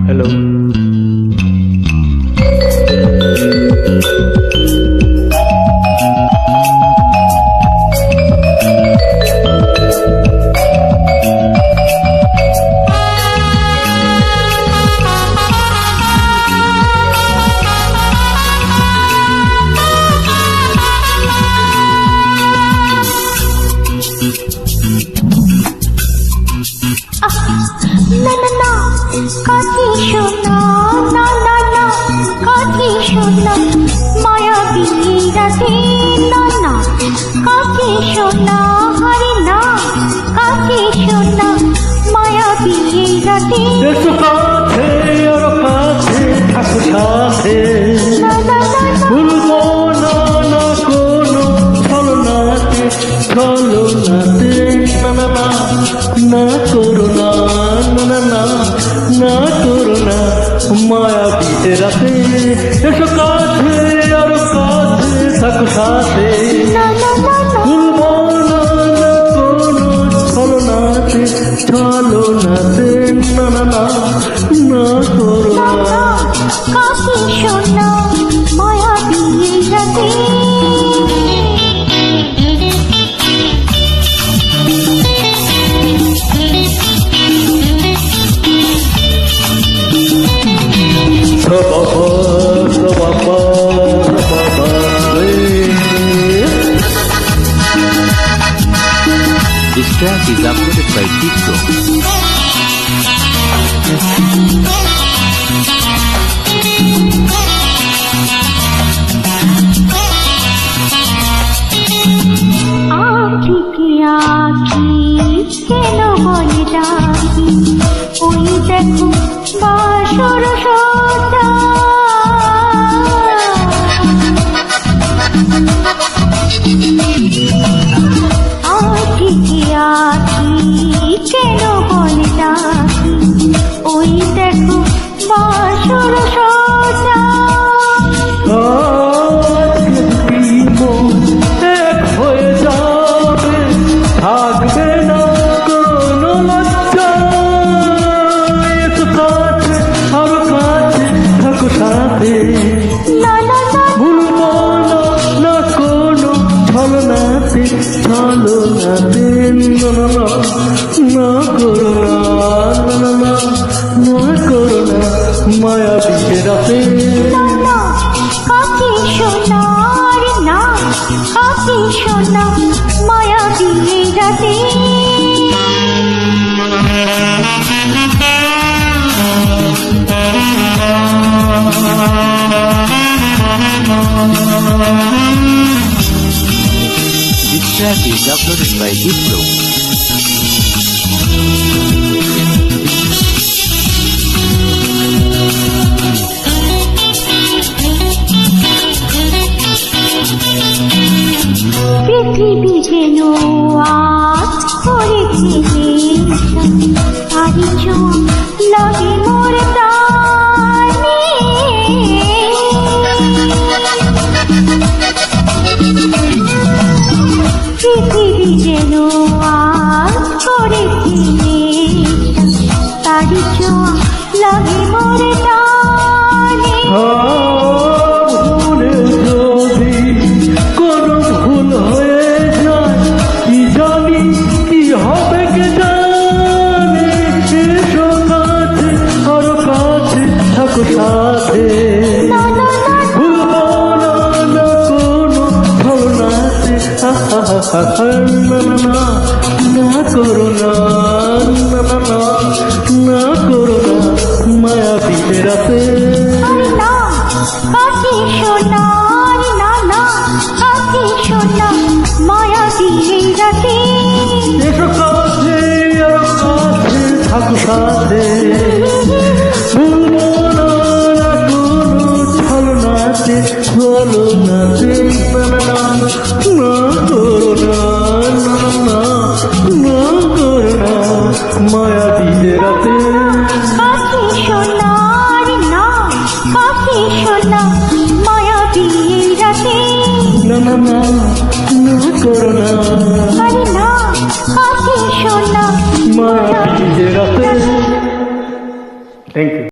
Hello. না না না কাছে শোনো, না না না কাছে শোনো, মায়াবী রাতে, না না কাছে শোনো, হরে না কাছে শোনো, মায়াবী রাতে। একটু কাছে আরো কাছে থাকো সাথে, না না না ভুলবো না না কোনো ছলনাতে, ছলনাতে না না না না করো না, না না না না করো না মায়াবীতে রাতে। এসো কাছে আরো কাছে থাকো সাথে, না না না ভুলবো না না কোনো ছলনাতে, ছলনাতে না না না না করো না না। কাছে শোনো, মায়াবী রাতে। This track is uploaded by TikTok. आँखी की आँखी কেন বলে ডাকি, ওই দেখো বাসর সজ্জা। আঁখি কি আঁখি কেন বলে ডাকি, ওই দেখো বাসর সজ্জা। এক হয়ে যাবে, থাকবে না কোনো লজ্জা। এসো কাছে আরো কাছে থাকো সাথে, না না না ভুলবো না না কোনো ছলনাতে, ছলনাতে না না না না করো না, না না না না করো না মায়াবী রাতে। না না কাছে শোনা, রে না কাছে শোনা, মায়াবী রাতে। This track is uploaded by TikTok. পৃথিবী যেন আজ করেছে তারি চোখ লাগে মোর প্রাণে। পৃথিবী যেন আজ করেছে তারি চোখ লাগে মোর প্রাণে। ভুলে যদি কোনো ভুল হয়ে যায়, কি জানি কি হবে কে জানে। এসো কাছে আরো কাছে থাকো সাথে, না না না ভুলবো না না কোনো ছলনাতে, না না না না করো না, না না না না করো না মায়াবী রাতে। আরে না কাছে শোনা, রে না না কাছে শোনা, মায়াবী রাতে। এসো কাছে আরো কাছে থাকো সাথে, ভুলবো না না কোনো ছলনাতে, ছলনাতে না না না না করো না, না না না করো না মায়াবী রাতে। কাছে শোনা, রে না কাছে শোনা, মায়াবী রাতে। না না না না করো না আরে না কাছে শোনা, মায়াবী রাতে। Thank you.